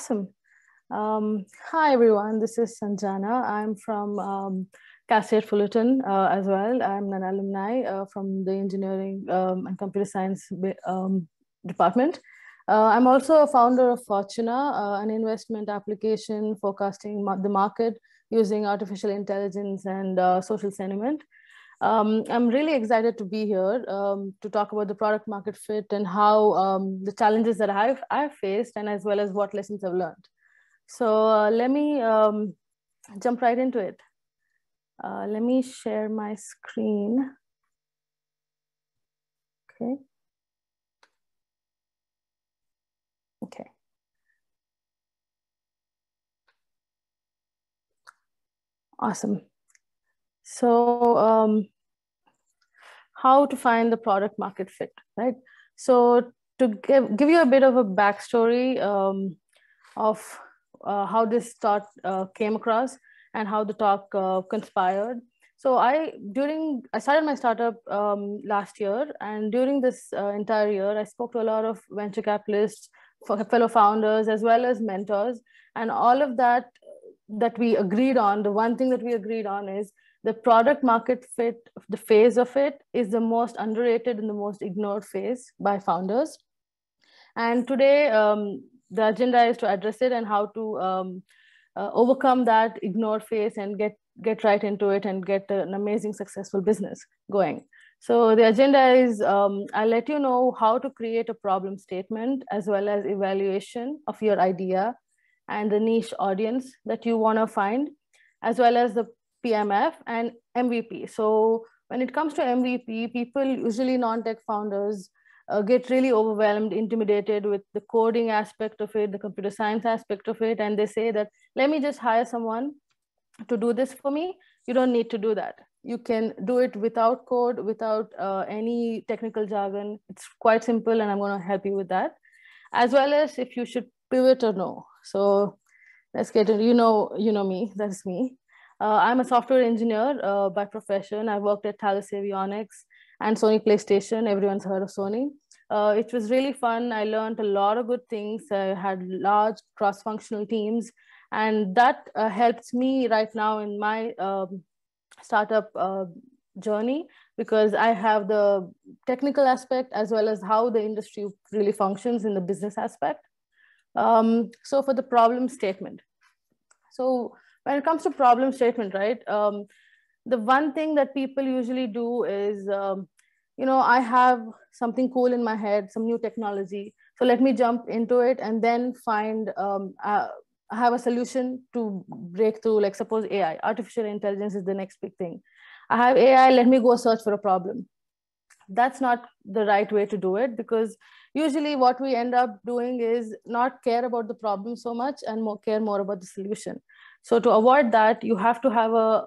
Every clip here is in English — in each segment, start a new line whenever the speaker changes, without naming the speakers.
Awesome. Hi, everyone. This is Sanjana. I'm from Cal State Fullerton as well. I'm an alumni from the engineering and computer science department. I'm also a founder of Fortuna, an investment application forecasting the market using artificial intelligence and social sentiment. I'm really excited to be here to talk about the product market fit and how the challenges that I've faced, and as well as what lessons I've learned. So let me jump right into it. Let me share my screen. Okay. Okay. Awesome. So how to find the product market fit, right? So to give you a bit of a backstory of how this thought came across and how the talk conspired. So I started my startup last year, and during this entire year, I spoke to a lot of venture capitalists, fellow founders, as well as mentors, and all of that we agreed on. The one thing that we agreed on is the product market fit, the phase of it is the most underrated and the most ignored phase by founders. And today, the agenda is to address it and how to overcome that ignored phase and get right into it and get an amazing, successful business going. So the agenda is I'll let you know how to create a problem statement as well as evaluation of your idea and the niche audience that you want to find, as well as the PMF and MVP. So when it comes to MVP, people, usually non-tech founders, get really overwhelmed, intimidated with the coding aspect of it, the computer science aspect of it, and they say that, let me just hire someone to do this for me. You don't need to do that. You can do it without code, without any technical jargon. It's quite simple, and I'm going to help you with that, as well as if you should pivot or no. So let's get it. You know me. That's me. I'm a software engineer by profession. I worked at Thales Avionics and Sony PlayStation. Everyone's heard of Sony. It was really fun. I learned a lot of good things. I had large cross-functional teams, and that helps me right now in my startup journey, because I have the technical aspect as well as how the industry really functions in the business aspect. So for the problem statement. So when it comes to problem statement, right, the one thing that people usually do is, I have something cool in my head, some new technology. So let me jump into it and then find, I have a solution to break through, like suppose AI, artificial intelligence is the next big thing. I have AI, let me go search for a problem. That's not the right way to do it, because usually what we end up doing is not care about the problem so much and care more about the solution. So to avoid that, you have to have a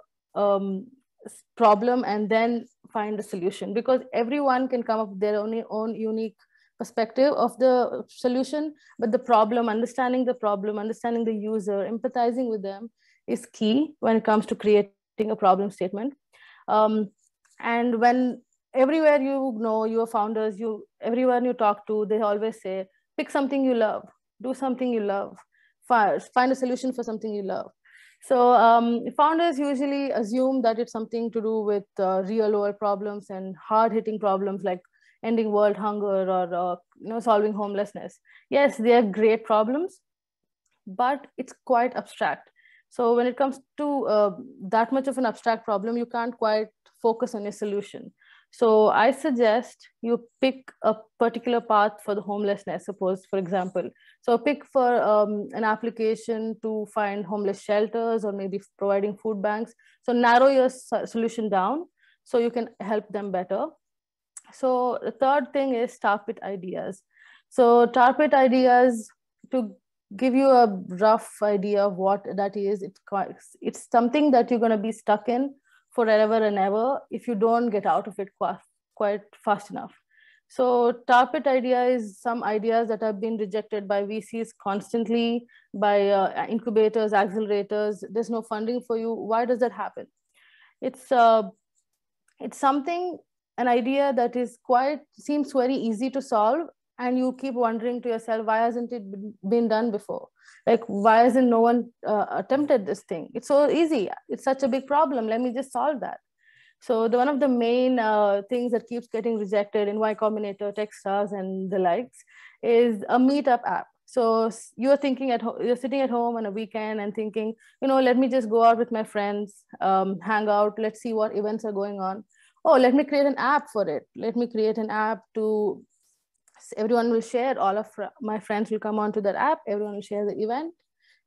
problem and then find a solution, because everyone can come up with their own unique perspective of the solution, but the problem, understanding the user, empathizing with them is key when it comes to creating a problem statement. And when everywhere your founders, everyone you talk to, they always say, pick something you love, do something you love, find a solution for something you love. So founders usually assume that it's something to do with real world problems and hard-hitting problems like ending world hunger or solving homelessness. Yes, they are great problems, but it's quite abstract. So when it comes to that much of an abstract problem, you can't quite focus on a solution. So I suggest you pick a particular path for the homelessness, suppose, for example. So pick for an application to find homeless shelters or maybe providing food banks. So narrow your solution down so you can help them better. So the third thing is start with ideas. So start with ideas to give you a rough idea of what that is. It's something that you're going to be stuck in forever and ever if you don't get out of it quite fast enough. So target idea is some ideas that have been rejected by VCs constantly, by incubators, accelerators. There's no funding for you. Why does that happen? It's something, an idea that is seems very easy to solve, and you keep wondering to yourself, why hasn't it been done before? Like, why hasn't no one attempted this thing? It's so easy, it's such a big problem, let me just solve that. So one of the main things that keeps getting rejected in Y-Combinator, Techstars, and the likes is a meetup app. So you're thinking you're sitting at home on a weekend and thinking, let me just go out with my friends, hang out, let's see what events are going on. Oh, let me create an app for it. Let me create an app to, everyone will share, all of my friends will come onto that app, everyone will share the event,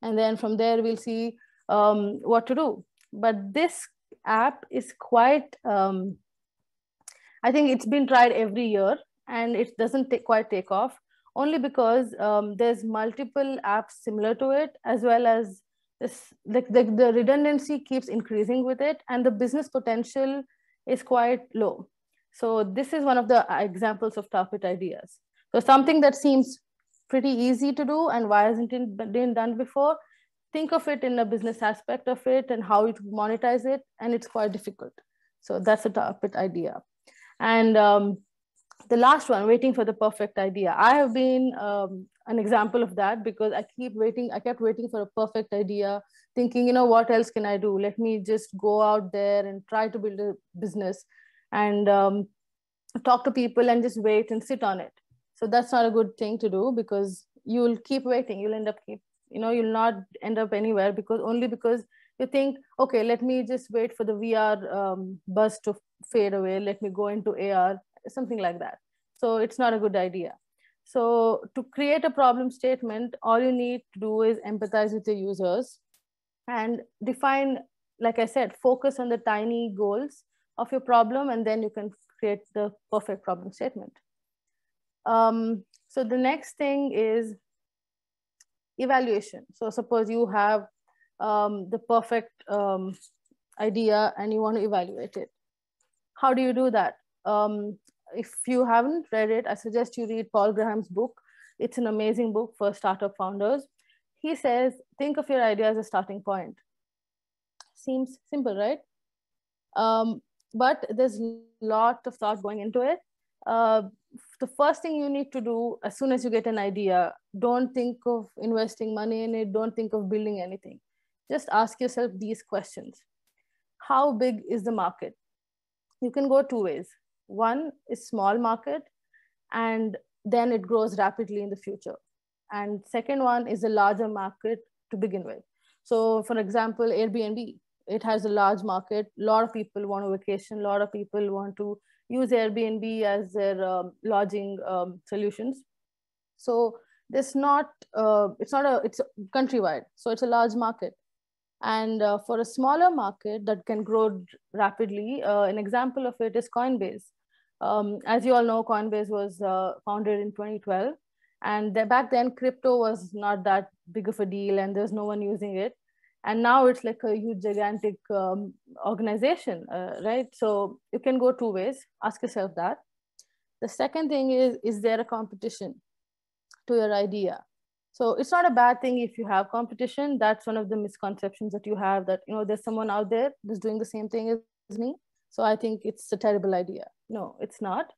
and then from there we'll see what to do. But this app is quite, I think it's been tried every year and it doesn't quite take off, only because there's multiple apps similar to it, as well as this, the redundancy keeps increasing with it, and the business potential is quite low. So this is one of the examples of top hit ideas. So something that seems pretty easy to do, and why hasn't it been done before? Think of it in a business aspect of it and how you monetize it, and it's quite difficult. So that's a top hit idea. And the last one, waiting for the perfect idea. I have been an example of that, because I kept waiting for a perfect idea, thinking, what else can I do? Let me just go out there and try to build a business and talk to people and just wait and sit on it. So that's not a good thing to do, because you'll keep waiting. You'll end up you'll not end up anywhere, because you think, okay, let me just wait for the VR buzz to fade away. Let me go into AR, something like that. So it's not a good idea. So to create a problem statement, all you need to do is empathize with the users and define, like I said, focus on the tiny goals of your problem, and then you can create the perfect problem statement. So the next thing is evaluation. So suppose you have the perfect idea and you want to evaluate it. How do you do that? If you haven't read it, I suggest you read Paul Graham's book. It's an amazing book for startup founders. He says, think of your idea as a starting point. Seems simple, right? But there's a lot of thought going into it. The first thing you need to do as soon as you get an idea, don't think of investing money in it, don't think of building anything. Just ask yourself these questions. How big is the market? You can go two ways. One is small market, and then it grows rapidly in the future. And second one is a larger market to begin with. So for example, Airbnb, it has a large market. A lot of people want to vacation. A lot of people want to use Airbnb as their lodging solutions. So it's countrywide. So it's a large market. And for a smaller market that can grow rapidly, an example of it is Coinbase. As you all know, Coinbase was founded in 2012. And back then, crypto was not that big of a deal, and there's no one using it. And now it's like a huge, gigantic organization, right? So you can go two ways. Ask yourself that. The second thing is there a competition to your idea? So it's not a bad thing if you have competition. That's one of the misconceptions that you have, that there's someone out there that's doing the same thing as me, so I think it's a terrible idea. No, it's not,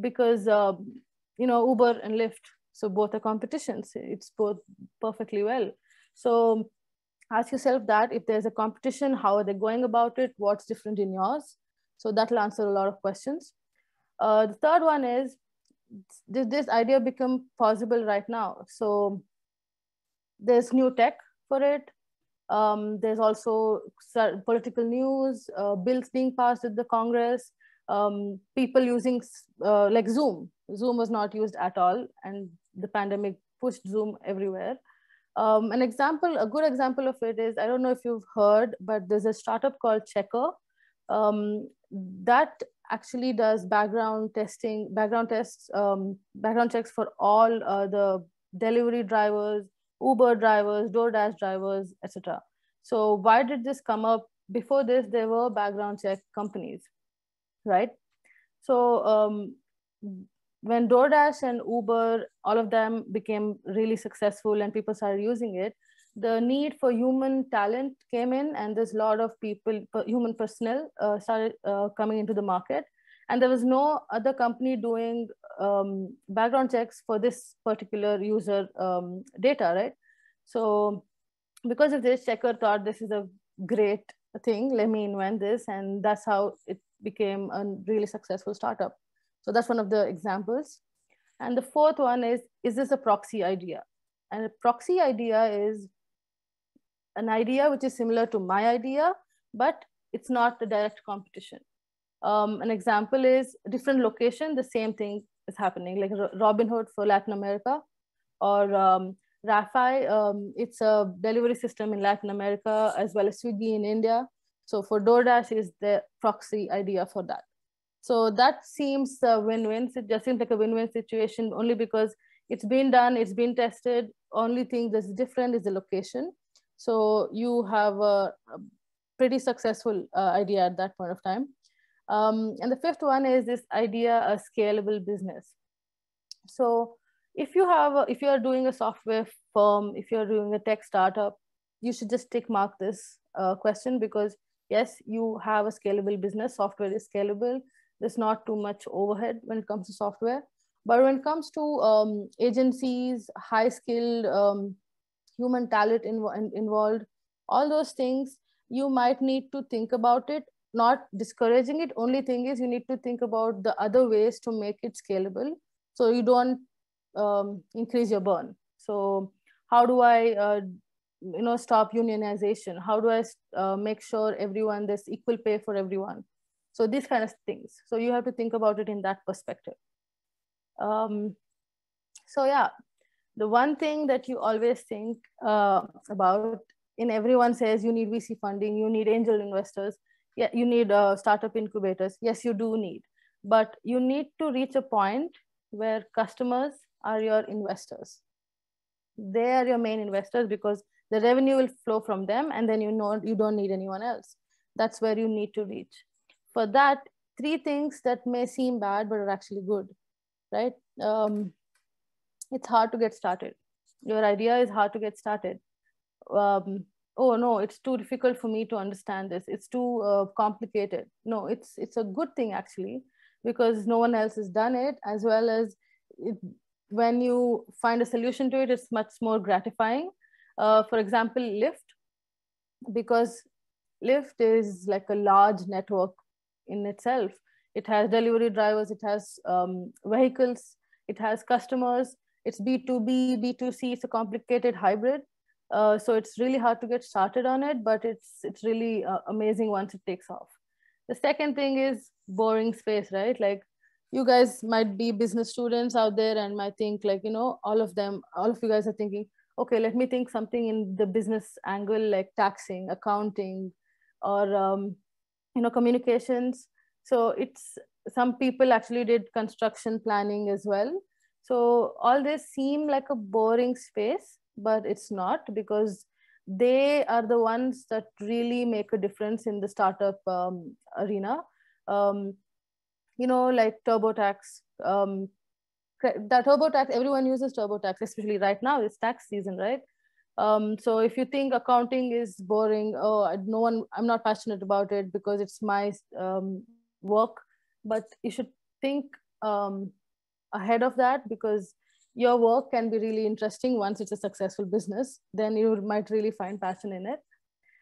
because Uber and Lyft, so both are competitions. It's both perfectly well. So ask yourself that if there's a competition, how are they going about it? What's different in yours? So that'll answer a lot of questions. The third one is, did this idea become possible right now? So there's new tech for it. There's also political news, bills being passed at the Congress, people using like Zoom. Zoom was not used at all, and the pandemic pushed Zoom everywhere. A good example of it is, I don't know if you've heard, but there's a startup called Checker that actually does background tests, background checks for all the delivery drivers, Uber drivers, DoorDash drivers, etc. So why did this come up? Before this, there were background check companies, right? So when DoorDash and Uber, all of them became really successful and people started using it, the need for human talent came in, and there's a lot of people, human personnel started coming into the market. and there was no other company doing background checks for this particular user data, right? So because of this, Checker thought this is a great thing, let me invent this, and that's how it became a really successful startup. So that's one of the examples. And the fourth one is this a proxy idea? And a proxy idea is an idea which is similar to my idea, but it's not the direct competition. An example is different location, the same thing is happening, like Robinhood for Latin America, or Rafi, it's a delivery system in Latin America, as well as Swiggy in India. So for DoorDash is the proxy idea for that. So that seems a win-win. It just seems like a win-win situation only because it's been done, it's been tested. Only thing that's different is the location. So you have a pretty successful idea at that point of time. And the fifth one is this idea, a scalable business. So if you are doing a software firm, if you're doing a tech startup, you should just tick mark this question, because yes, you have a scalable business. Software is scalable. There's not too much overhead when it comes to software. But when it comes to agencies, high skilled human talent involved, all those things, you might need to think about it, not discouraging it. Only thing is you need to think about the other ways to make it scalable, so you don't increase your burn. So how do I stop unionization? How do I make sure everyone, there's equal pay for everyone? So these kind of things. So you have to think about it in that perspective. So yeah, the one thing that you always think about, in everyone says you need VC funding, you need angel investors, yeah, you need startup incubators. Yes, you do need, but you need to reach a point where customers are your investors. They are your main investors, because the revenue will flow from them, and then you don't need anyone else. That's where you need to reach. For that, three things that may seem bad but are actually good, right? It's hard to get started. Your idea is hard to get started. Oh no, it's too difficult for me to understand this. It's too complicated. No, it's a good thing actually, because no one else has done it, as well as when you find a solution to it, it's much more gratifying. For example, Lyft, because Lyft is like a large network in itself. It has delivery drivers, it has vehicles, it has customers. It's B2B, B2C. It's a complicated hybrid. So it's really hard to get started on it, but it's really amazing once it takes off. The second thing is boring space, right? Like, you guys might be business students out there and might think, like, all of you guys are thinking, okay, let me think something in the business angle, like taxing, accounting, or communications. So it's, some people actually did construction planning as well. So all this seem like a boring space, but it's not, because they are the ones that really make a difference in the startup arena. Like TurboTax. That TurboTax, everyone uses TurboTax, especially right now, it's tax season, right? So if you think accounting is boring, I'm not passionate about it because it's my work, but you should think ahead of that, because your work can be really interesting once it's a successful business. Then you might really find passion in it.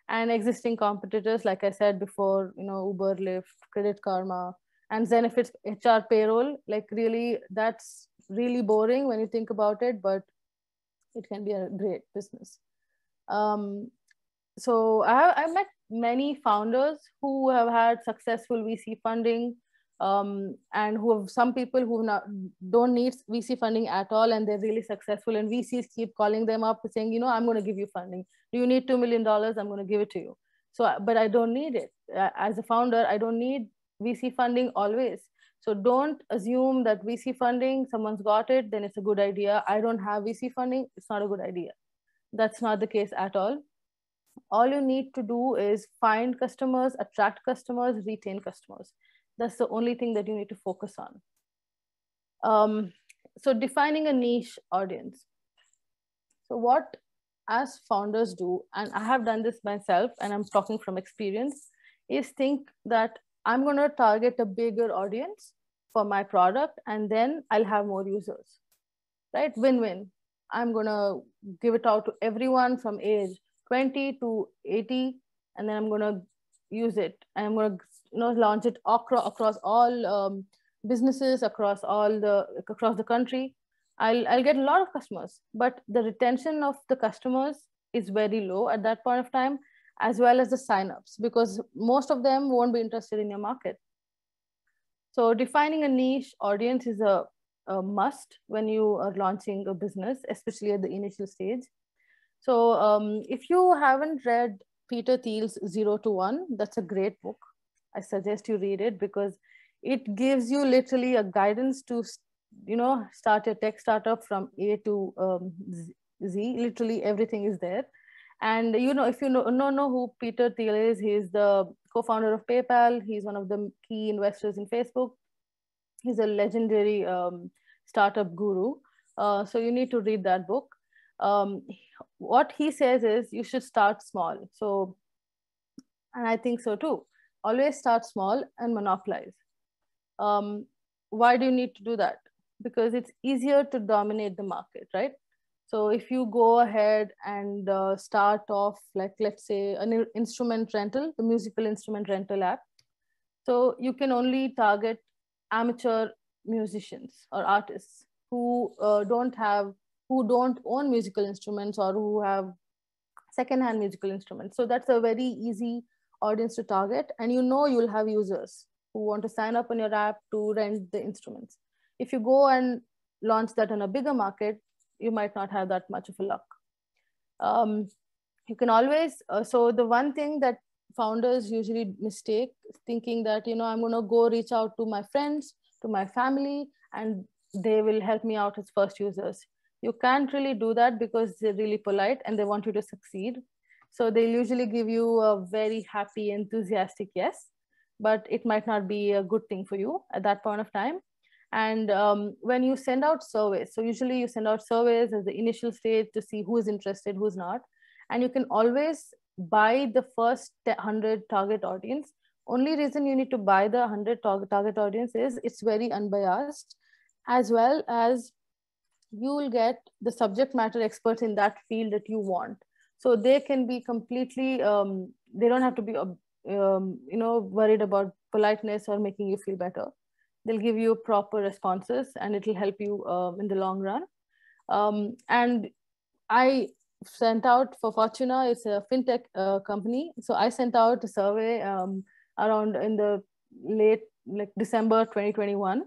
And existing competitors, like I said before, Uber, Lyft, Credit Karma, and Zenefits HR payroll, like really, that's really boring when you think about it, but it can be a great business. So I've met many founders who have had successful VC funding, and who have some people who don't need VC funding at all, and they're really successful. And VCs keep calling them up saying, I'm going to give you funding. Do you need $2 million? I'm going to give it to you. So, but I don't need it. As a founder, I don't need VC funding always. So don't assume that VC funding, someone's got it, then it's a good idea. I don't have VC funding, it's not a good idea. That's not the case at all. All you need to do is find customers, attract customers, retain customers. That's the only thing that you need to focus on. So defining a niche audience. So what as founders do, and I have done this myself and I'm talking from experience, is think that I'm going to target a bigger audience for my product, and then I'll have more users, right? Win-win. I'm going to give it out to everyone from age 20 to 80, and then I'm going to use it. And I'm going to, launch it across all businesses, across the country. I'll get a lot of customers, but the retention of the customers is very low at that point of time, as well as the signups, because most of them won't be interested in your market. So defining a niche audience is a must when you are launching a business, especially at the initial stage. So if you haven't read Peter Thiel's 0 to 1, that's a great book. I suggest you read it because it gives you literally a guidance to, start your tech startup from A to Z. Literally everything is there. And if you know who Peter Thiel is, he's the co-founder of PayPal. He's one of the key investors in Facebook. He's a legendary startup guru. So you need to read that book. What he says is you should start small. So, and I think so too. Always start small and monopolize. Why do you need to do that? Because it's easier to dominate the market, right? So if you go ahead and start off, like, let's say, an instrument rental, the musical instrument rental app. So you can only target amateur musicians or artists who don't own musical instruments, or who have secondhand musical instruments. So that's a very easy audience to target, and you'll have users who want to sign up on your app to rent the instruments. If you go and launch that on a bigger market, you might not have that much of a luck. You can always so the one thing that founders usually mistake, thinking that I'm going to go reach out to my friends, to my family, and they will help me out as first users. You can't really do that because they're really polite and they want you to succeed. So they'll usually give you a very happy, enthusiastic yes, but it might not be a good thing for you at that point of time. And when you send out surveys, so usually you send out surveys as the initial stage to see who is interested, who's not. And you can always buy the first 100 target audience. Only reason you need to buy the 100 target audience is it's very unbiased, as well as you will get the subject matter experts in that field that you want. So they can be completely, they don't have to be, worried about politeness or making you feel better. They'll give you proper responses, and it'll help you in the long run. And I sent out for Fortuna, it's a fintech company. So I sent out a survey around in the late, like December 2021.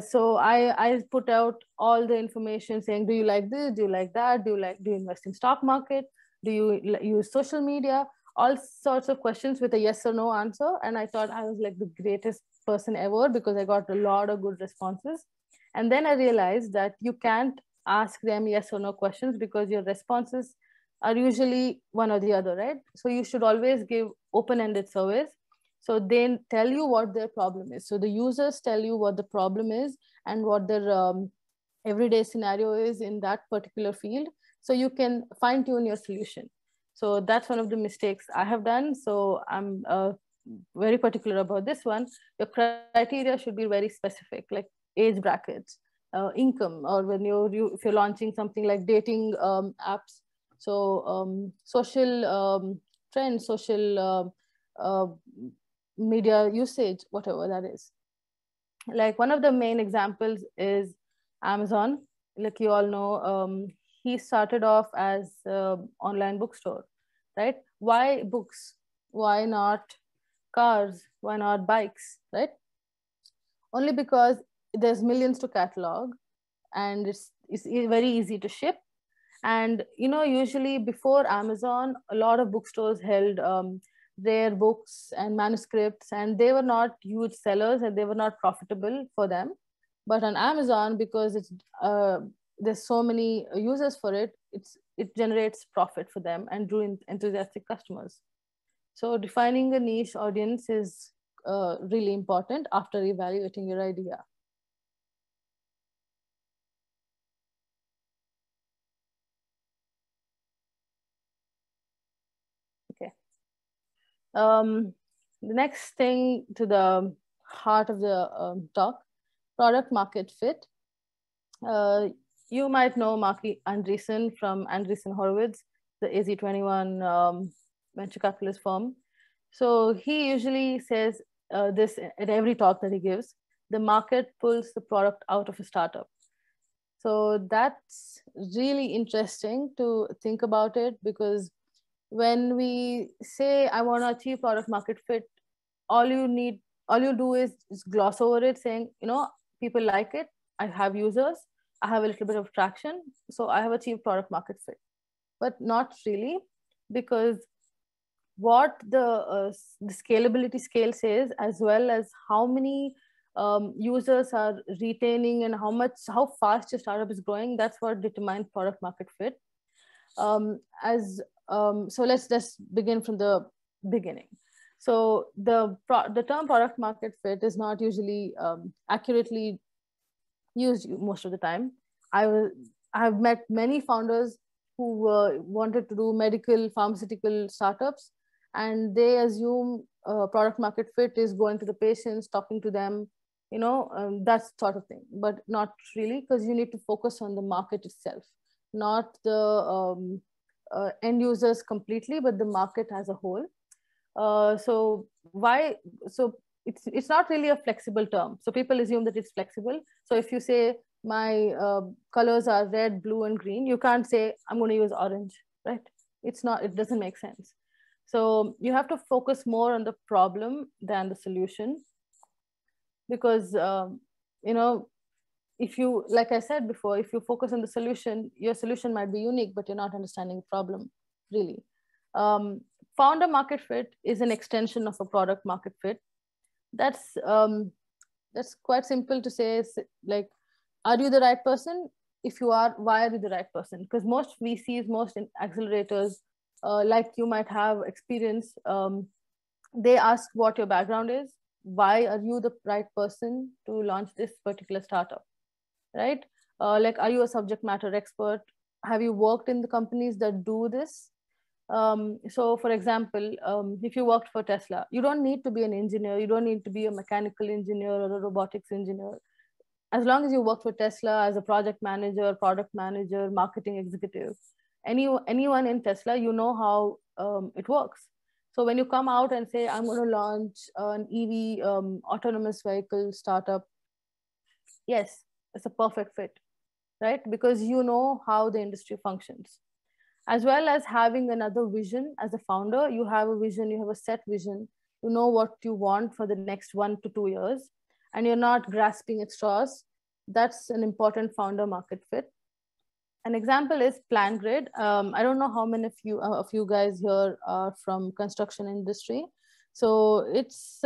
So I put out all the information saying, do you like this? Do you like that? Do you invest in stock market? Do you use social media? All sorts of questions with a yes or no answer. And I thought I was like the greatest person ever because I got a lot of good responses. And then I realized that you can't ask them yes or no questions because your responses are usually one or the other, right? So you should always give open-ended surveys. So they tell you what their problem is. So the users tell you what the problem is and what their everyday scenario is in that particular field. So you can fine tune your solution. So that's one of the mistakes I have done. So I'm very particular about this one. Your criteria should be very specific, like age brackets, income, or when if you're launching something like dating apps. So social trends, social media usage, whatever that is. Like one of the main examples is Amazon. Like you all know, he started off as online bookstore, right? Why books? Why not cars? Why not bikes, right? Only because there's millions to catalog, and it's very easy to ship. And usually before Amazon, a lot of bookstores held rare books and manuscripts, and they were not huge sellers and they were not profitable for them. But on Amazon, because there's so many users for it, it generates profit for them and drew enthusiastic customers. So defining a niche audience is really important after evaluating your idea. Okay. The next thing to the heart of the talk, product market fit. Uh, you might know Mark Andreessen from Andreessen Horowitz, the AZ21 venture capitalist firm. So he usually says this at every talk that he gives: the market pulls the product out of a startup. So that's really interesting to think about it, because when we say I want to achieve product market fit, all you need, all you do is just gloss over it, saying, you know, people like it, I have users, I have a little bit of traction, so I have achieved product market fit. But not really, because what the scalability scale says, as well as how many users are retaining and how fast your startup is growing, that's what determines product market fit. As So let's just begin from the beginning. So the term product market fit is not usually accurately used most of the time. I have met many founders who wanted to do medical pharmaceutical startups, and they assume product market fit is going to the patients, talking to them, that sort of thing. But not really, because you need to focus on the market itself, not the end users completely, but the market as a whole. So why? So it's not really a flexible term. So people assume that it's flexible. So if you say my colors are red, blue, and green, you can't say I'm going to use orange, right? It's not. It doesn't make sense. So you have to focus more on the problem than the solution, because you know, if you, like I said before, if you focus on the solution, your solution might be unique, but you're not understanding the problem really. um, Founder market fit is an extension of a product market fit. That's um, that's quite simple to say. It's like, are you the right person? If you are, why are you the right person? Because most VCs, most accelerators, like you might have experience, they ask what your background is, why are you the right person to launch this particular startup, right? Like, are you a subject matter expert? Have you worked in the companies that do this? So for example, if you worked for Tesla, you don't need to be an engineer, you don't need to be a mechanical engineer or a robotics engineer. As long as you work for Tesla as a project manager, product manager, marketing executive, anyone in Tesla, you know how it works. So when you come out and say, I'm going to launch an EV autonomous vehicle startup, yes, it's a perfect fit, right? Because you know how the industry functions. As well as having another vision as a founder, you have a vision, you have a set vision, you know what you want for the next 1 to 2 years, and you're not grasping at straws. That's an important founder market fit. An example is PlanGrid. I don't know how many of you guys here are from construction industry. So it's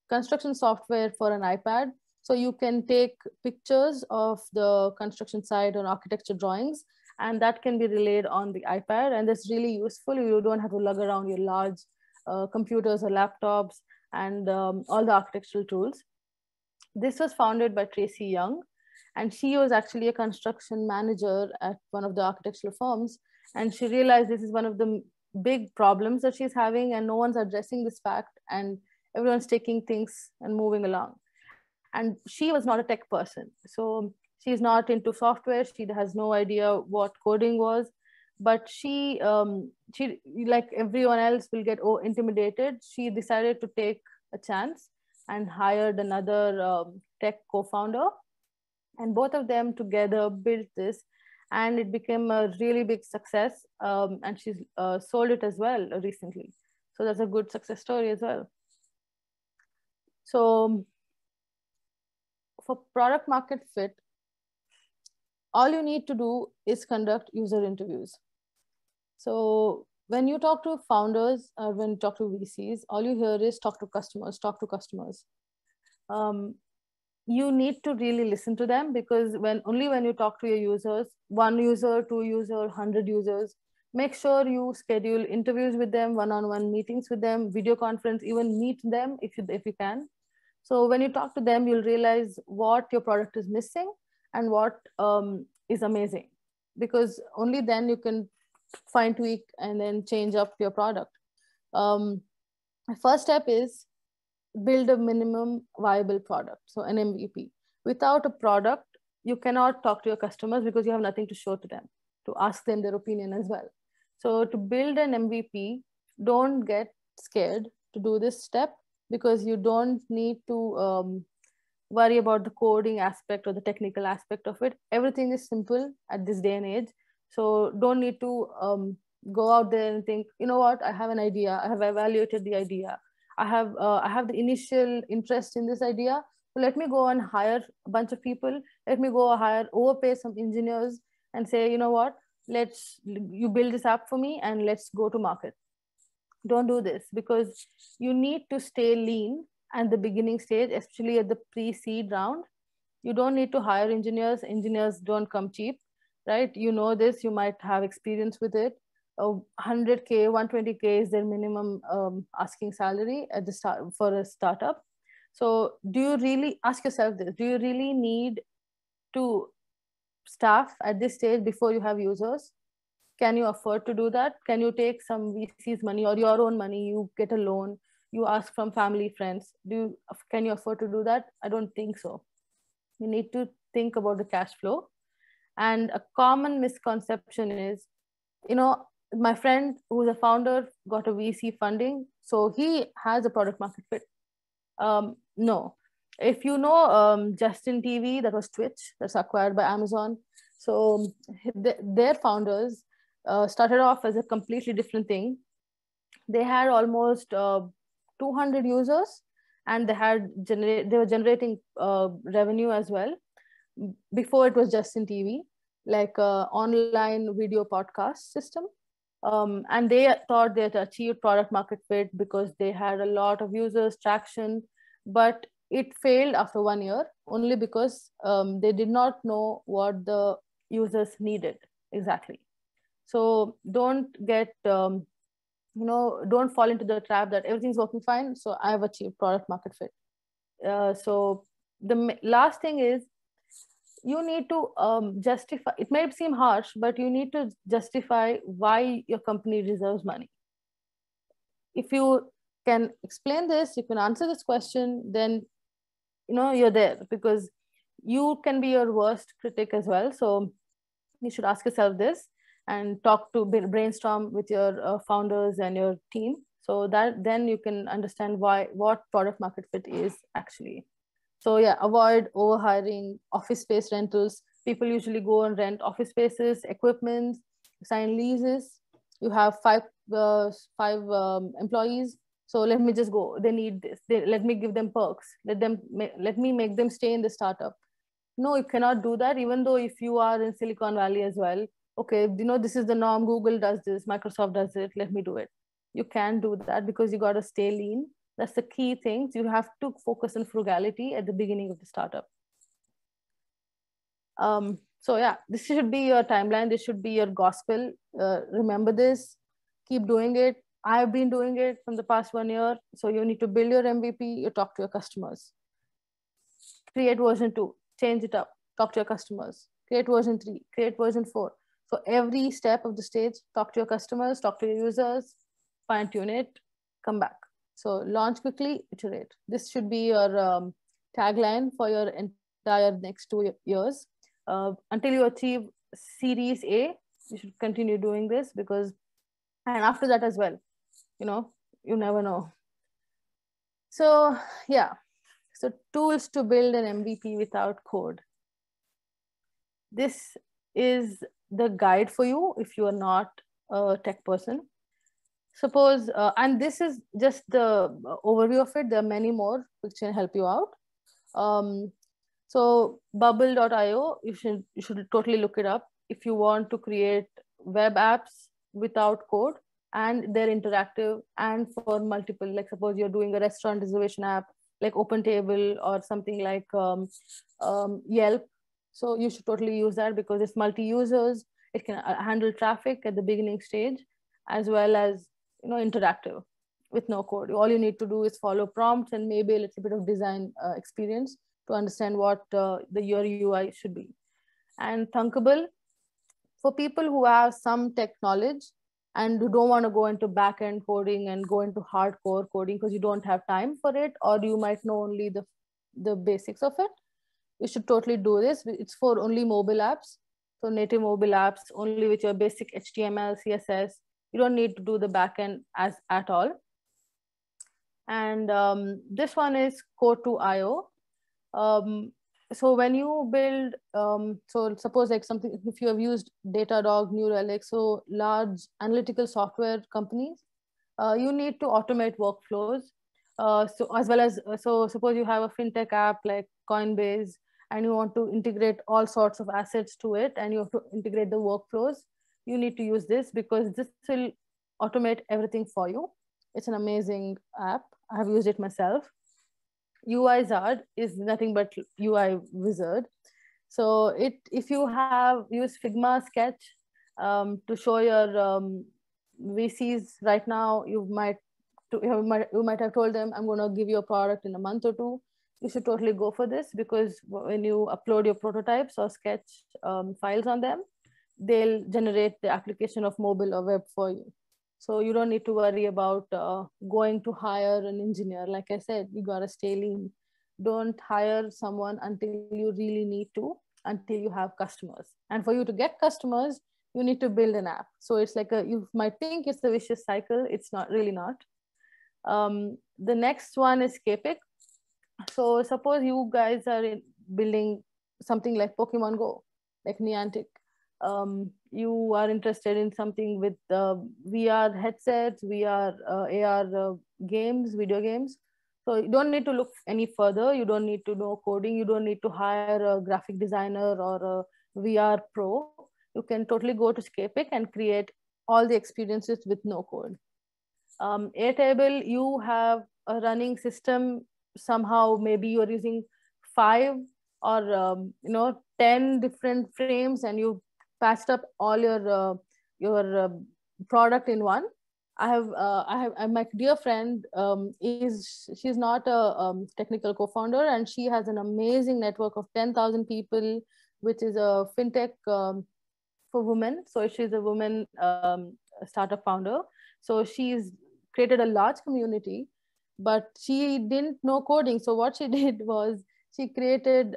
construction software for an iPad. So you can take pictures of the construction site or architecture drawings, and that can be relayed on the iPad. And that's really useful. You don't have to lug around your large computers or laptops and all the architectural tools. This was founded by Tracy Young, and she was actually a construction manager at one of the architectural firms. And she realized this is one of the big problems that she's having, and no one's addressing this fact, and everyone's taking things and moving along. And she was not a tech person, so she's not into software. She has no idea what coding was, but she, like everyone else, will get intimidated. She decided to take a chance and hired another tech co-founder, and both of them together built this, and it became a really big success. And she's sold it as well recently, so that's a good success story as well. So for product market fit, all you need to do is conduct user interviews. So when you talk to founders or when you talk to VCs, all you hear is talk to customers, talk to customers. You need to really listen to them, because when you talk to your users, one user, two user, 100 users, make sure you schedule interviews with them, one-on-one meetings with them, video conference, even meet them if you can. So when you talk to them, you'll realize what your product is missing and what is amazing, because only then you can fine tweak and then change up your product. My first step is build a minimum viable product, so an MVP. Without a product, you cannot talk to your customers because you have nothing to show to them, to ask them their opinion as well. So to build an MVP, don't get scared to do this step, because you don't need to worry about the coding aspect or the technical aspect of it. Everything is simple at this day and age. So don't need to go out there and think, you know what, I have an idea, I have evaluated the idea, I have the initial interest in this idea, so let me go and hire a bunch of people, let me go hire, overpay some engineers, and say, you know what, let's, you build this app for me and let's go to market. Don't do this, because you need to stay lean at the beginning stage, especially at the pre-seed round. You don't need to hire engineers. Engineers don't come cheap, right? You know this, you might have experience with it. 100K, 120K is their minimum asking salary at the start for a startup. So do you really, ask yourself this, do you really need to staff at this stage before you have users? Can you afford to do that? Can you take some VC's money or your own money, you get a loan, you ask from family, friends, can you afford to do that? I don't think so. You need to think about the cash flow. And a common misconception is, you know, my friend who's a founder got a VC funding, so he has a product market fit. No. If you know Justin TV, that was Twitch, that's acquired by Amazon. So their founders started off as a completely different thing. They had almost 200 users, and they were generating revenue as well. Before it was Justin TV, like online video podcast system. And they thought they had achieved product market fit because they had a lot of users, traction, but it failed after 1 year, only because they did not know what the users needed exactly. So don't get, don't fall into the trap that everything's working fine, so I've achieved product market fit. So the last thing is, you need to justify, it may seem harsh, but you need to justify why your company deserves money. If you can explain this, you can answer this question, then you're there, because you can be your worst critic as well. So you should ask yourself this and talk to brainstorm with your founders and your team, so that then you can understand what product market fit is actually. So yeah, avoid overhiring, office space rentals. People usually go and rent office spaces, equipment, sign leases. You have five employees, so let me just go. They need this. Let me give them perks. Let me make them stay in the startup. No, you cannot do that. Even though if you are in Silicon Valley as well, okay, this is the norm. Google does this, Microsoft does it. Let me do it. You can't do that, because you got to stay lean. That's the key thing. You have to focus on frugality at the beginning of the startup. So yeah, this should be your timeline. This should be your gospel. Remember this. Keep doing it. I've been doing it from the past 1 year. So you need to build your MVP. You talk to your customers. Create version 2. Change it up. Talk to your customers. Create version 3. Create version 4. So every step of the stage, talk to your customers, talk to your users, fine tune it, come back. So launch quickly, iterate. This should be your tagline for your entire next 2 years. Until you achieve Series A, you should continue doing this, because, and after that as well, you never know. So yeah, so tools to build an MVP without code. This is the guide for you if you are not a tech person. Suppose, and this is just the overview of it. There are many more which can help you out. So bubble.io, you should totally look it up if you want to create web apps without code, and they're interactive and for multiple, like suppose you're doing a restaurant reservation app like OpenTable or something like Yelp. So you should totally use that, because it's multi-users. It can handle traffic at the beginning stage, as well as interactive with no code. All you need to do is follow prompts and maybe a little bit of design experience to understand what your UI should be. And Thunkable, for people who have some tech knowledge, and you don't want to go into back-end coding and go into hardcore coding because you don't have time for it, or you might know only the basics of it, you should totally do this. It's for only mobile apps. So native mobile apps only with your basic HTML, CSS. You don't need to do the backend as at all. And this one is Core2IO. So when you build, so suppose like something, if you have used Datadog, New Relic, so large analytical software companies, you need to automate workflows. So as well as, so suppose you have a fintech app like Coinbase, and you want to integrate all sorts of assets to it, and you have to integrate the workflows, you need to use this because this will automate everything for you. It's an amazing app. I have used it myself. UiZard is nothing but UI wizard. So if you have used Figma Sketch to show your VCs right now, you might have told them, I'm going to give you a product in a month or two. You should totally go for this, because when you upload your prototypes or sketch files on them, they'll generate the application of mobile or web for you. So you don't need to worry about going to hire an engineer. Like I said, you got to stay lean. Don't hire someone until you really need to, until you have customers. And for you to get customers, you need to build an app. So it's like you might think it's a vicious cycle. It's not, really not. The next one is Capic. So suppose you guys are building something like Pokemon Go, like Niantic. You are interested in something with VR headsets, VR, AR games, video games. So you don't need to look any further. You don't need to know coding. You don't need to hire a graphic designer or a VR pro. You can totally go to Scapic and create all the experiences with no code. Airtable, you have a running system. Somehow maybe you're using 5 or 10 different frames, and you patched up all your product in one. My dear friend she's not a technical co-founder, and she has an amazing network of 10,000 people, which is a fintech for women. So she's a woman startup founder. So she's created a large community, but she didn't know coding. So what she did was she created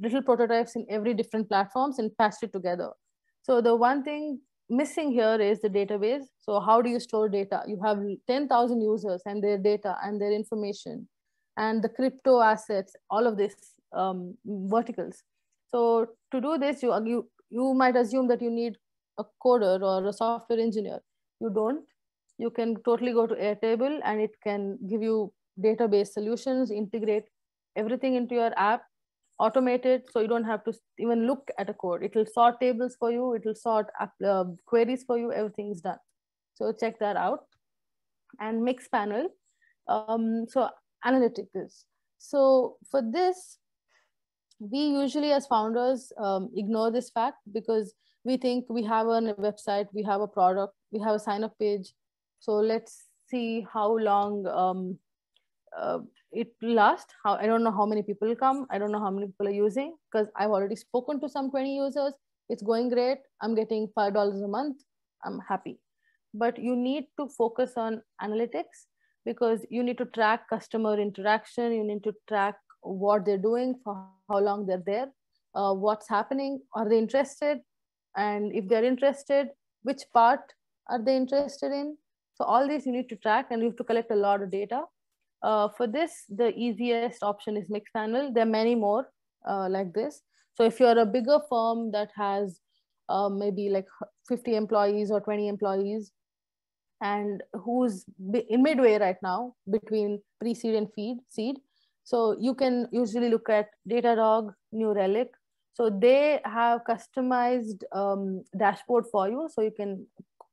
little prototypes in every different platforms and patched it together. So the one thing missing here is the database. So how do you store data? You have 10,000 users and their data and their information and the crypto assets, all of this verticals. So to do this, you might assume that you need a coder or a software engineer. You don't. You can totally go to Airtable, and it can give you database solutions, integrate everything into your app, automate it, so you don't have to even look at a code. It will sort tables for you. It will sort queries for you. Everything is done. So check that out. And Mixpanel. So analytics. So for this, we usually as founders ignore this fact because we think we have a website, we have a product, we have a sign up page. So let's see how long it lasts. I don't know how many people come. I don't know how many people are using, because I've already spoken to some 20 users. It's going great. I'm getting $5 a month. I'm happy. But you need to focus on analytics, because you need to track customer interaction. You need to track what they're doing, for how long they're there, what's happening, are they interested, and if they're interested, which part are they interested in. So all these you need to track, and you have to collect a lot of data. For this, the easiest option is Mixpanel. There are many more like this. So if you're a bigger firm that has maybe like 50 employees or 20 employees, and who's in midway right now between pre-seed and seed, so you can usually look at Datadog, New Relic. So they have customized dashboard for you, so you can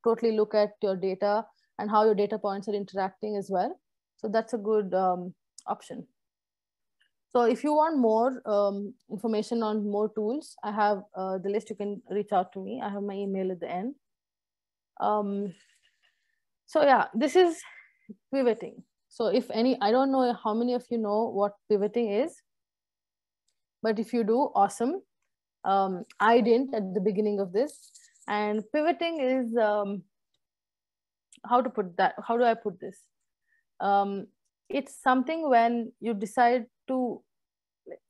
totally look at your data and how your data points are interacting as well. So that's a good option. So if you want more information on more tools, I have the list. You can reach out to me. I have my email at the end. So yeah, this is pivoting. So if any, I don't know how many of you know what pivoting is, but if you do, awesome. I didn't at the beginning of this. And pivoting is, how to put that, how do I put this? um, it's something when you decide to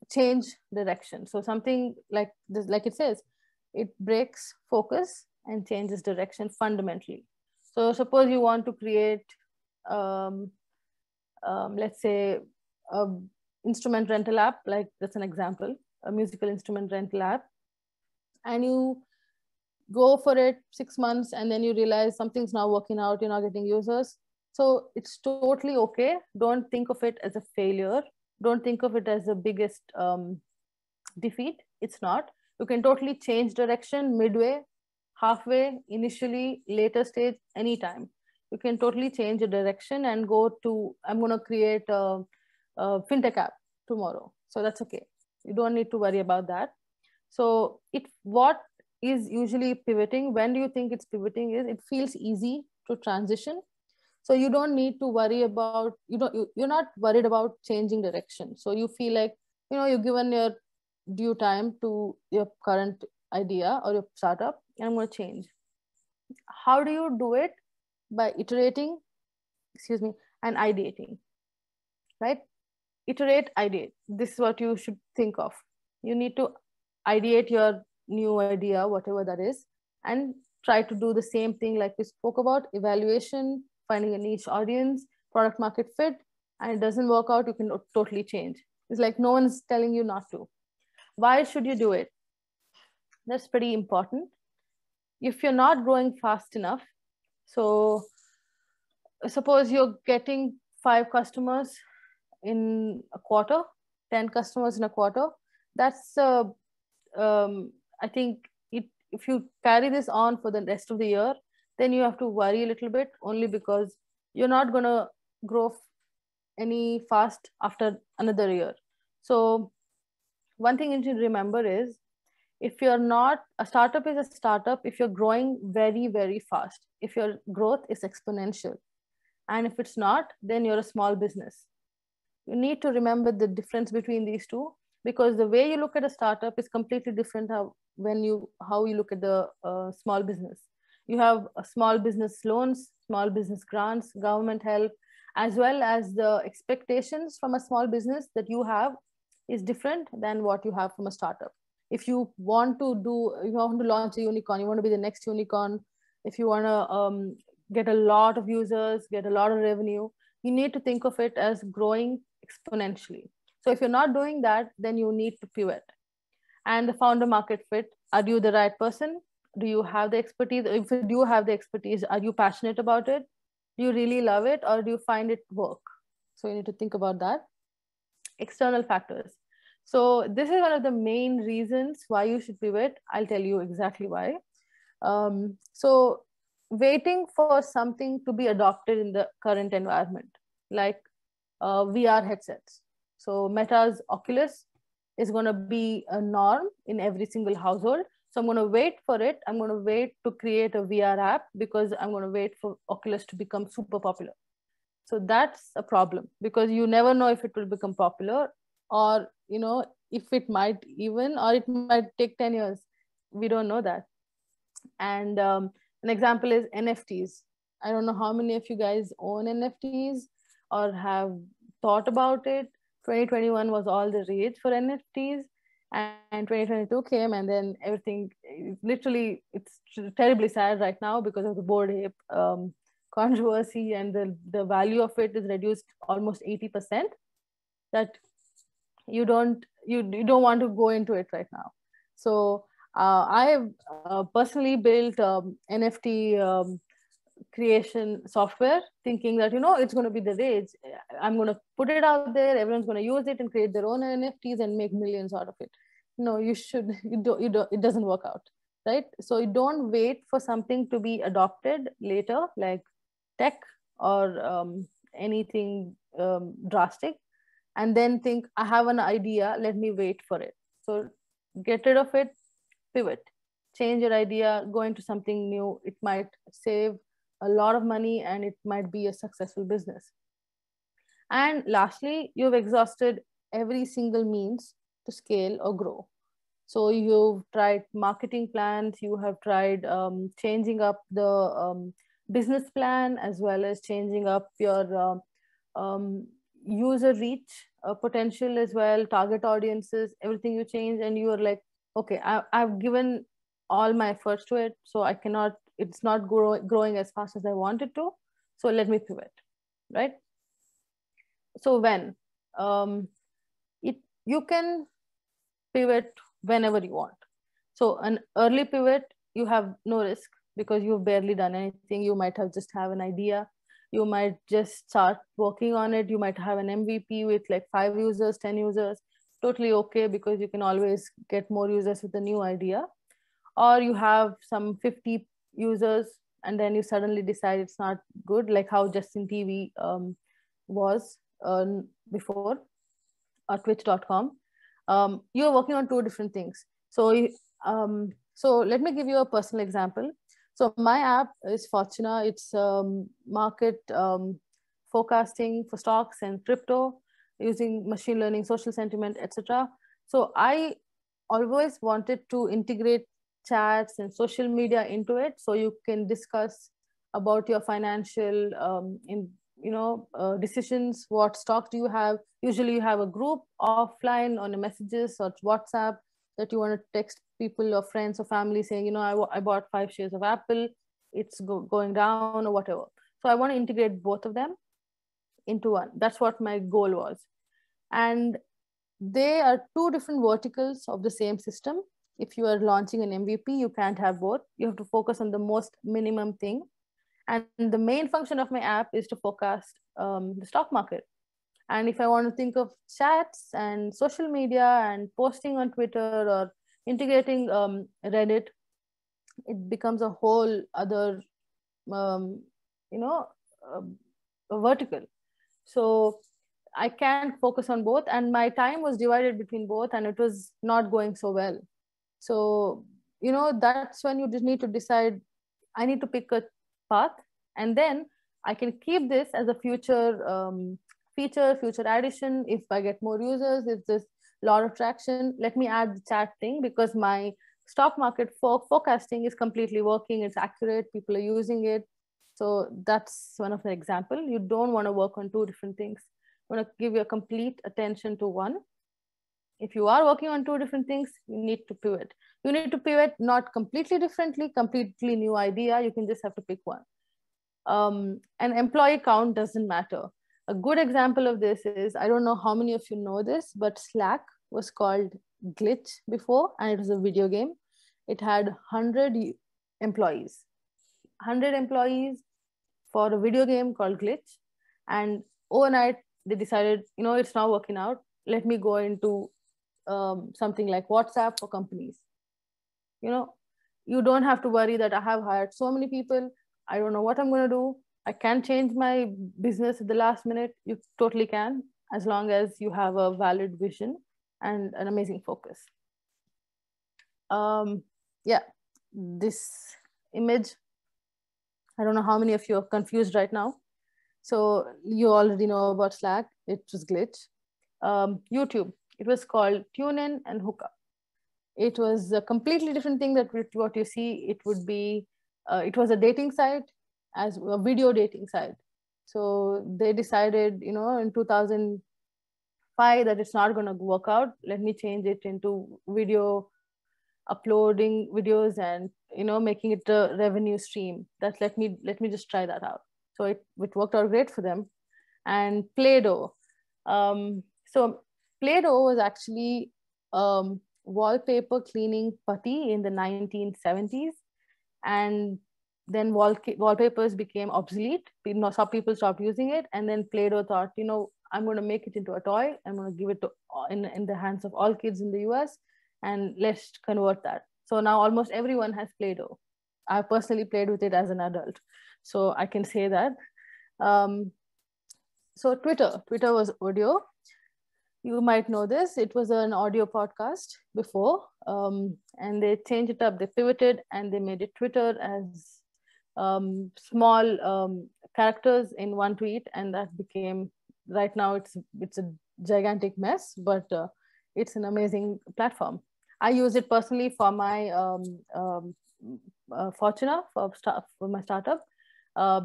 change direction. So something like this, like it says, it breaks focus and changes direction fundamentally. So suppose you want to create, um, let's say, a instrument rental app, like that's an example, a musical instrument rental app, and you go for it 6 months and then you realize something's not working out, you're not getting users. So it's totally okay. Don't think of it as a failure. Don't think of it as the biggest defeat. It's not. You can totally change direction midway, halfway, initially, later stage, anytime. You can totally change the direction and go to, I'm going to create a fintech app tomorrow. So that's okay. You don't need to worry about that. So it, what is usually pivoting, when do you think it's pivoting, is it feels easy to transition. So you don't need to worry about, you're not worried about changing direction. So you feel like, you've given your due time to your current idea or your startup, and I'm going to change. How do you do it? By iterating, excuse me, and ideating, right? Iterate, ideate. This is what you should think of. You need to ideate your new idea, whatever that is, and try to do the same thing like we spoke about: evaluation, finding a niche audience, product market fit. And it doesn't work out, you can totally change. It's like no one's telling you not to. Why should you do it? That's pretty important. If you're not growing fast enough, so suppose you're getting 5 customers in a quarter, 10 customers in a quarter, that's I think if you carry this on for the rest of the year, then you have to worry a little bit, only because you're not going to grow any fast after another year. So one thing you should remember is, if you're not, a startup is a startup if you're growing very, very fast, if your growth is exponential. And if it's not, then you're a small business. You need to remember the difference between these two, because the way you look at a startup is completely different how you look at the small business. You have small business loans, small business grants, government help, as well as the expectations from a small business that you have is different than what you have from a startup. If you want to launch a unicorn, you want to be the next unicorn, if you want to get a lot of users, get a lot of revenue, you need to think of it as growing exponentially. So if you're not doing that, then you need to pivot. And the founder market fit, are you the right person? Do you have the expertise? If you do have the expertise, are you passionate about it? Do you really love it, or do you find it work? So you need to think about that. External factors. So this is one of the main reasons why you should pivot. I'll tell you exactly why. So waiting for something to be adopted in the current environment, like VR headsets. So Meta's Oculus is going to be a norm in every single household. So I'm going to wait for it. I'm going to wait to create a VR app because I'm going to wait for Oculus to become super popular. So that's a problem, because you never know if it will become popular, or if it might even, or it might take 10 years. We don't know that. And an example is NFTs. I don't know how many of you guys own NFTs or have thought about it. 2021 was all the rage for NFTs, and 2022 came, and then everything, literally, it's terribly sad right now because of the Bored Ape controversy, and the value of it is reduced almost 80%. That you don't want to go into it right now. So I have personally built NFT creation software, thinking that it's going to be the rage. I'm going to put it out there, everyone's going to use it and create their own NFTs and make millions out of it. No, you should, it doesn't work out, right? So you don't wait for something to be adopted later, like tech or anything drastic, and then think, I have an idea, let me wait for it. So get rid of it, pivot, change your idea, go into something new. It might save a lot of money and it might be a successful business. And lastly, you've exhausted every single means to scale or grow. So you've tried marketing plans, you have tried changing up the business plan, as well as changing up your user reach potential as well, target audiences, everything you change, and you are like, okay, I've given all my efforts to it, so I cannot, it's not growing as fast as I wanted to, so let me pivot, right? So when it you can pivot whenever you want. So an early pivot, you have no risk because you've barely done anything. You might have just have an idea. You might just start working on it. You might have an MVP with like 5 users, 10 users. Totally okay, because you can always get more users with a new idea. Or you have some 50 users and then you suddenly decide it's not good, like how Justin TV was before, or twitch.com. You're working on two different things. So let me give you a personal example. So my app is Fortuna. It's market forecasting for stocks and crypto using machine learning, social sentiment, etc. So I always wanted to integrate chats and social media into it, so you can discuss about your financial decisions. What stock do you have? Usually you have a group offline on a messages or WhatsApp that you want to text people or friends or family saying, I bought 5 shares of Apple, it's going down or whatever. So I want to integrate both of them into one. That's what my goal was. And they are two different verticals of the same system. If you are launching an MVP, you can't have both. You have to focus on the most minimum thing. And the main function of my app is to forecast the stock market. And if I want to think of chats and social media and posting on Twitter or integrating Reddit, it becomes a whole other, um, you know, uh, a vertical. So I can't focus on both. And my time was divided between both, and it was not going so well. So, that's when you just need to decide, I need to pick a path, and then I can keep this as a future future addition. If I get more users, if there's a lot of traction, let me add the chat thing, because my stock market forecasting is completely working. It's accurate. People are using it. So that's one of the example. You don't want to work on two different things. You want to give your complete attention to one. If you are working on two different things, you need to pivot. You need to pivot, not completely differently, completely new idea. You can just have to pick one. An employee count doesn't matter. A good example of this is, I don't know how many of you know this, but Slack was called Glitch before, and it was a video game. It had 100 employees. 100 employees for a video game called Glitch. And overnight, they decided, it's not working out. Let me go into something like WhatsApp for companies. You don't have to worry that I have hired so many people, I don't know what I'm going to do, I can change my business at the last minute. You totally can, as long as you have a valid vision and an amazing focus. Yeah, this image, I don't know how many of you are confused right now. So you already know about Slack. It was Glitch. YouTube, it was called TuneIn and Hookup. It was a completely different thing that what you see. It would be, it was a dating site, as a video dating site. So they decided, in 2005 that it's not going to work out. Let me change it into video, uploading videos, and making it a revenue stream. That let me just try that out. So it worked out great for them. And Play-Doh. So Play-Doh was actually wallpaper cleaning putty in the 1970s, and then wallpapers became obsolete. Some people stopped using it, and then Play-Doh thought, I'm going to make it into a toy. I'm going to give it to in the hands of all kids in the US, and let's convert that. So now almost everyone has Play-Doh. I personally played with it as an adult, so I can say that. So Twitter was audio. You might know this. It was an audio podcast before, and they changed it up. They pivoted and they made it Twitter as small characters in one tweet, and that became, right now it's a gigantic mess, but it's an amazing platform. I use it personally for my Fortuna, for my startup,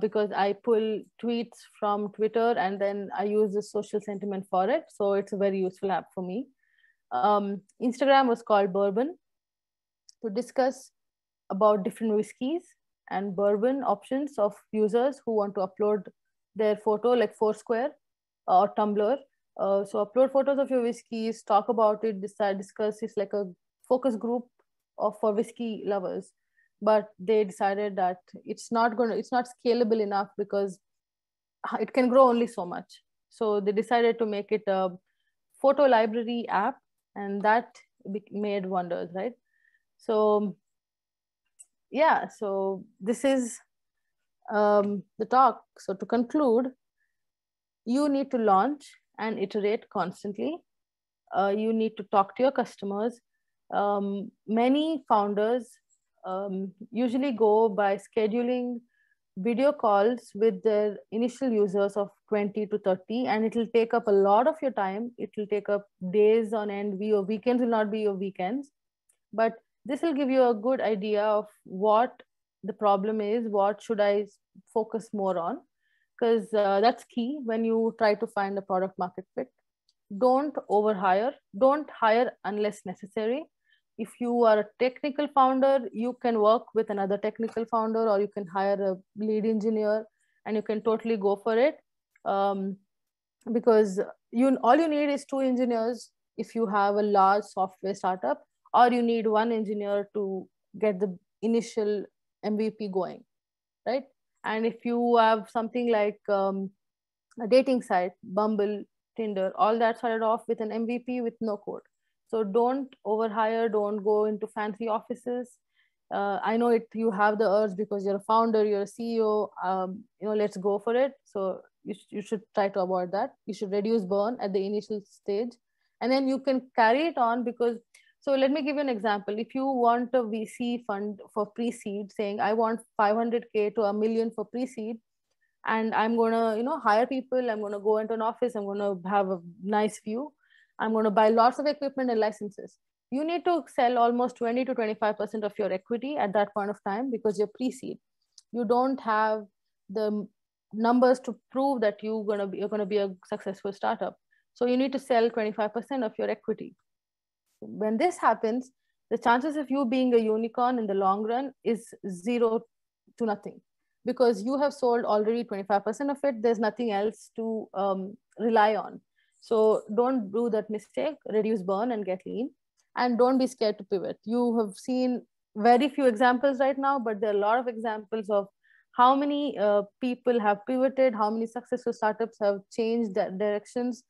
because I pull tweets from Twitter and then I use the social sentiment for it. So it's a very useful app for me. Instagram was called Bourbon, to discuss about different whiskeys and bourbon options of users who want to upload their photo, like Foursquare or Tumblr. So upload photos of your whiskeys, talk about it, discuss. It's like a focus group for whiskey lovers. But they decided that it's not scalable enough because it can grow only so much. So they decided to make it a photo library app, and that made wonders, right? So yeah, so this is the talk. So to conclude, you need to launch and iterate constantly. You need to talk to your customers. Many founders usually go by scheduling video calls with their initial users of 20 to 30, and it will take up a lot of your time. It will take up days on end. Your weekends will not be your weekends, but this will give you a good idea of what the problem is, what should I focus more on, because that's key when you try to find a product market fit. Don't overhire, don't hire unless necessary. If you are a technical founder, you can work with another technical founder, or you can hire a lead engineer and you can totally go for it. Because all you need is two engineers if you have a large software startup, or you need one engineer to get the initial MVP going, right? And if you have something like a dating site, Bumble, Tinder, all that started off with an MVP with no code. So don't overhire, don't go into fancy offices. I know it. You have the urge because you're a founder, you're a CEO. Let's go for it. So you should try to avoid that. You should reduce burn at the initial stage, and then you can carry it on. Because so let me give you an example. If you want a VC fund for pre-seed, saying I want 500K to $1 million for pre-seed, and I'm gonna hire people. I'm gonna go into an office. I'm gonna have a nice view. I'm gonna buy lots of equipment and licenses. You need to sell almost 20 to 25% of your equity at that point of time, because you're pre-seed. You don't have the numbers to prove that you're gonna be a successful startup. So you need to sell 25% of your equity. When this happens, the chances of you being a unicorn in the long run is 0 to nothing, because you have sold already 25% of it. There's nothing else to rely on. So don't do that mistake. Reduce burn and get lean, and don't be scared to pivot. You have seen very few examples right now, but there are a lot of examples of how many people have pivoted, how many successful startups have changed their directions.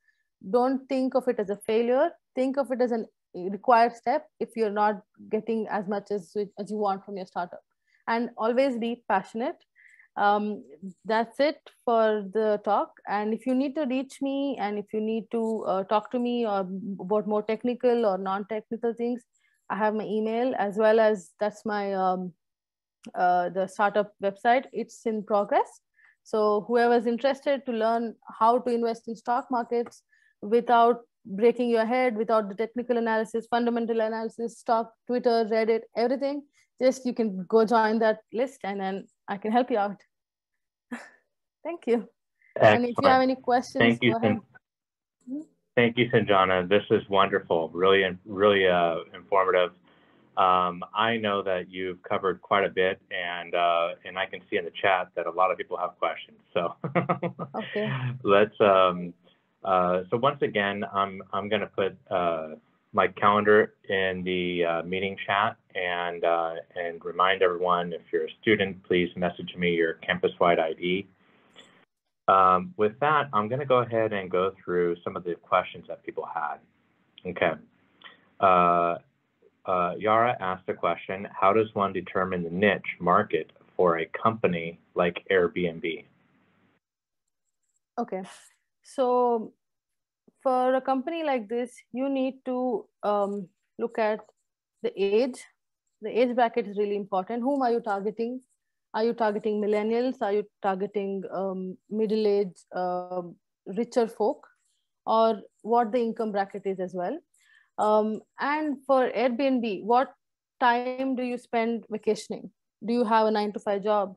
Don't think of it as a failure. Think of it as an required step if you're not getting as much as you want from your startup. And always be passionate. That's it for the talk. And if you need to reach me, and if you need to talk to me or about more technical or non-technical things, I have my email, as well as that's my the startup website. It's in progress. So whoever's interested to learn how to invest in stock markets without breaking your head, without the technical analysis, fundamental analysis, stock, Twitter, Reddit, everything, just you can go join that list, and then I can help you out. Thank you.
Excellent.
And if you have any questions, go ahead.
Thank you, Sanjana. This is wonderful. Really informative. I know that you've covered quite a bit, and I can see in the chat that a lot of people have questions. So
okay.
Let's. So once again, I'm going to put my calendar in the meeting chat, and remind everyone, if you're a student, please message me your campus-wide ID. With that, I'm going to go ahead and go through some of the questions that people had. Okay. Yara asked a question: how does one determine the niche market for a company like Airbnb?
Okay. So for a company like this, you need to look at the age. The age bracket is really important. Whom are you targeting? Are you targeting millennials? Are you targeting middle-aged, richer folk? Or what the income bracket is as well. And for Airbnb, what time do you spend vacationing? Do you have a 9 to 5 job?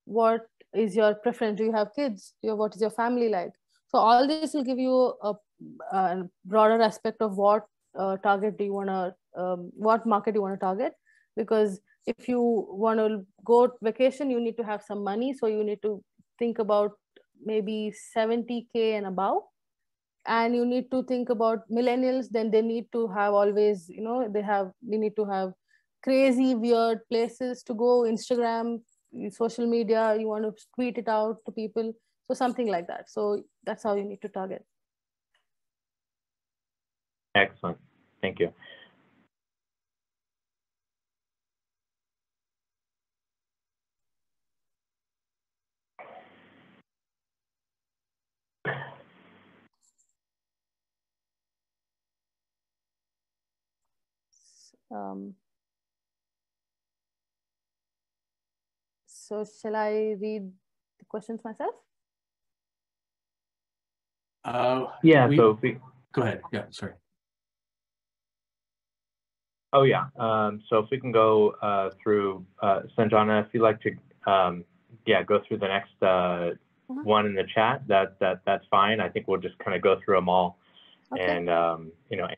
What is your preference? Do you have kids? What is your family like? So all this will give you a broader aspect of what target do you want to, what market you want to target. Because if you want to go vacation, you need to have some money. So you need to think about maybe 70K and above. And you need to think about millennials, then they need to have always, they need to have crazy weird places to go, Instagram, social media, you want to tweet it out to people, so something like that. So that's how you need to target.
Excellent, thank you.
So shall I read the questions myself?
Yeah, so if we,
go ahead. Yeah, sorry.
Oh yeah, so if we can go through, Sanjana, if you'd like to, yeah, go through the next one in the chat, that's fine. I think we'll just kind of go through them all. Okay. And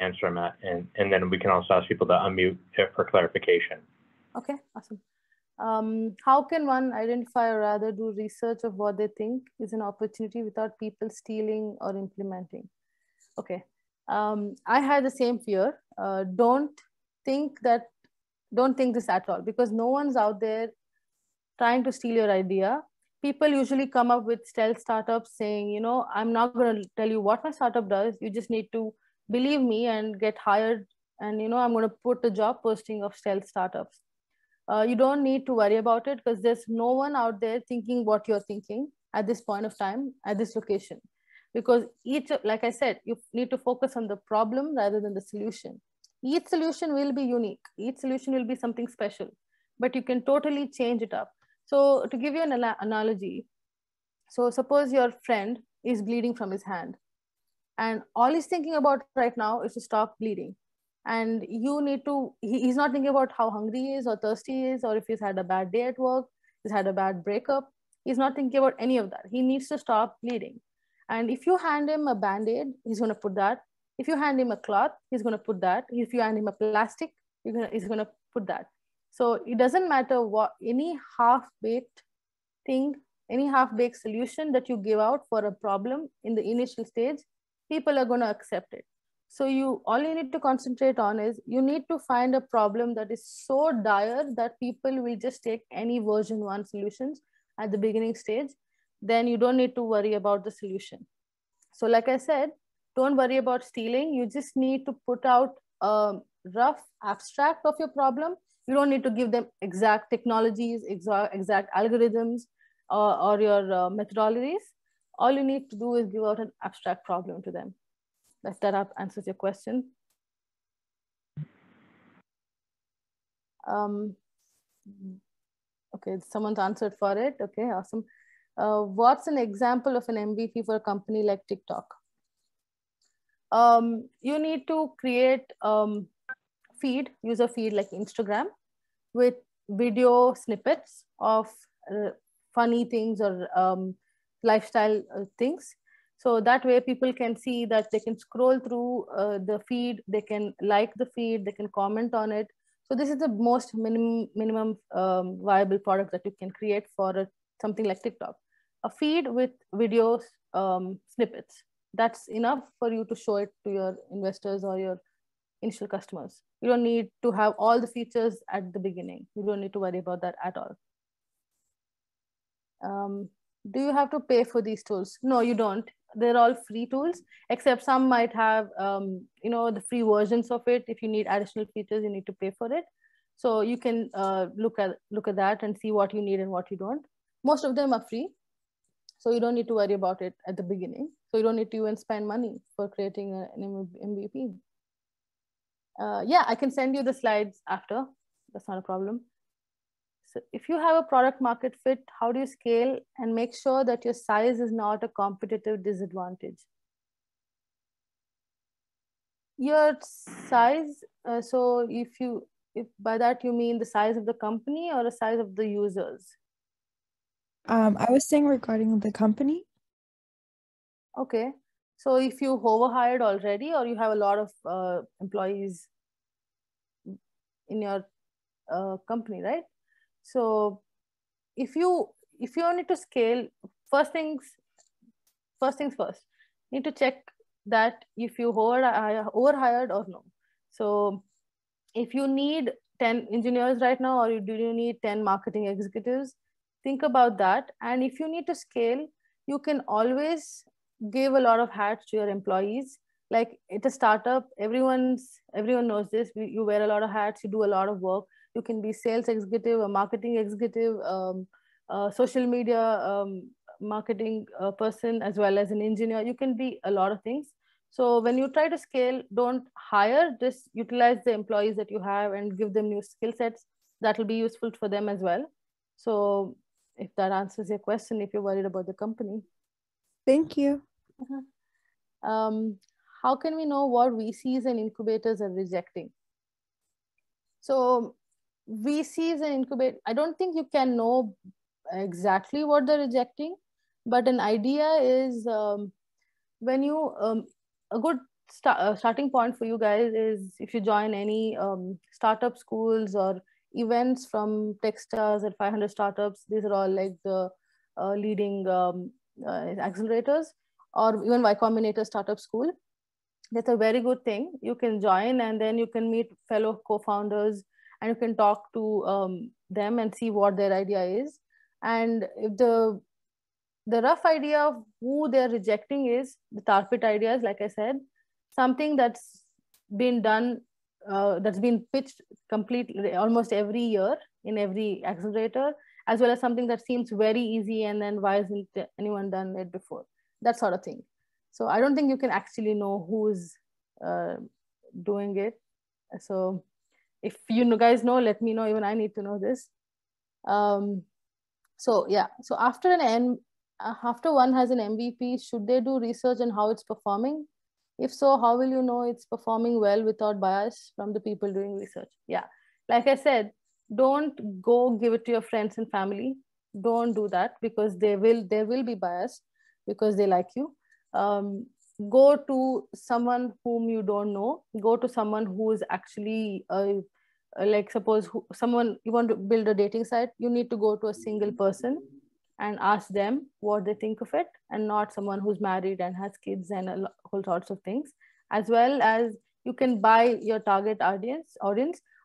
answer them and then we can also ask people to unmute for clarification.
Okay, awesome. How can one identify or rather do research of what they think is an opportunity without people stealing or implementing? Okay, I had the same fear. Don't think this at all, because no one's out there trying to steal your idea. People usually come up with stealth startups saying, I'm not going to tell you what my startup does. You just need to believe me and get hired. And, I'm going to put a job posting of stealth startups. You don't need to worry about it, because there's no one out there thinking what you're thinking at this point of time, at this location. Because like I said, you need to focus on the problem rather than the solution. Each solution will be unique. Each solution will be something special, but you can totally change it up. So to give you an analogy, so suppose your friend is bleeding from his hand, and all he's thinking about right now is to stop bleeding. And you need to, he's not thinking about how hungry he is or thirsty he is, or if he's had a bad day at work, he's had a bad breakup. He's not thinking about any of that. He needs to stop bleeding. And if you hand him a band-aid, he's going to put that. If you hand him a cloth, he's going to put that. If you hand him a plastic, he's going to put that. So it doesn't matter what, any half-baked thing, any half-baked solution that you give out for a problem in the initial stage, people are going to accept it. So all you need to concentrate on is you need to find a problem that is so dire that people will just take any version 1 solutions at the beginning stage. Then you don't need to worry about the solution. So like I said, don't worry about stealing. You just need to put out a rough abstract of your problem. You don't need to give them exact technologies, exact algorithms, or your methodologies. All you need to do is give out an abstract problem to them. That answers your question. Okay, someone's answered for it. Okay, awesome. What's an example of an MVP for a company like TikTok? You need to create user feed like Instagram with video snippets of funny things or lifestyle things. So that way people can see that they can scroll through the feed, they can like the feed, they can comment on it. So this is the most minimum viable product that you can create for something like TikTok. A feed with videos snippets. That's enough for you to show it to your investors or your initial customers. You don't need to have all the features at the beginning. You don't need to worry about that at all. Do you have to pay for these tools? No, you don't. They're all free tools, except some might have, the free versions of it. If you need additional features, you need to pay for it. So you can look at that and see what you need and what you don't. Most of them are free, so you don't need to worry about it at the beginning. So you don't need to even spend money for creating an MVP. Yeah, I can send you the slides after. That's not a problem. So if you have a product market fit, how do you scale and make sure that your size is not a competitive disadvantage? Your size, so if by that you mean the size of the company or the size of the users?
I was saying regarding the company.
Okay, so if you overhired already or you have a lot of employees in your company, right? So if you need to scale, first things first, need to check that if you overhired or no. So if you need 10 engineers right now, or do you need 10 marketing executives, think about that. And if you need to scale, you can always give a lot of hats to your employees. Like, it's a startup, everyone knows this. You wear a lot of hats, you do a lot of work. You can be sales executive, a marketing executive, social media marketing person, as well as an engineer. You can be a lot of things. So when you try to scale, don't hire, just utilize the employees that you have and give them new skill sets that will be useful for them as well. So if that answers your question, if you're worried about the company.
Thank you.
Um, how can we know what VCs and incubators are rejecting? So VCs and incubate, I don't think you can know exactly what they're rejecting, but an idea is, when you a good starting point for you guys is if you join any startup schools or events from Techstars or 500 startups. These are all like the leading accelerators, or even Y-Combinator startup school. That's a very good thing. You can join, and then you can meet fellow co-founders, and you can talk to them and see what their idea is. And if the rough idea of who they're rejecting is the tar pit ideas, like I said, something that's been done, that's been pitched completely almost every year in every accelerator, as well as something that seems very easy, and then why hasn't anyone done it before? That sort of thing. So I don't think you can actually know who's uh, doing it. So if you guys know, let me know. Even I need to know this. So yeah, so after one has an MVP, should they do research on how it's performing? If so, how will you know it's performing well without bias from the people doing research? Yeah, like I said, don't go give it to your friends and family. Don't do that, because there will be bias because they like you. Um, Go to someone whom you don't know. Go to someone who is actually like, suppose someone, you want to build a dating site, you need to go to a single person and ask them what they think of it, and not someone who's married and has kids and whole sorts of things. As well as, you can buy your target audience.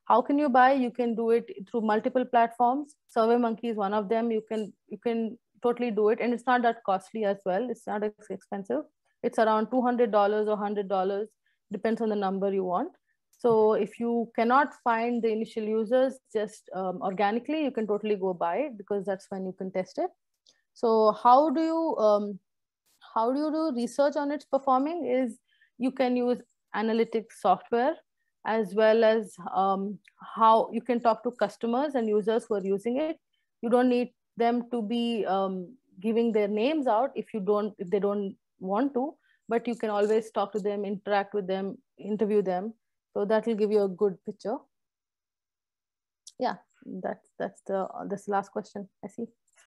How can you buy? You can do it through multiple platforms. SurveyMonkey is one of them. You can totally do it, and it's not that costly as well. It's not expensive. It's around $200 or $100, depends on the number you want. So if you cannot find the initial users just organically, you can totally go buy it, because that's when you can test it. So how do you do research on its performing? Is you can use analytics software, as well as how you can talk to customers and users who are using it. You don't need them to be giving their names out if they don't want to, but you can always talk to them, interact with them, interview them. So that will give you a good picture. Yeah, that's the last question I see.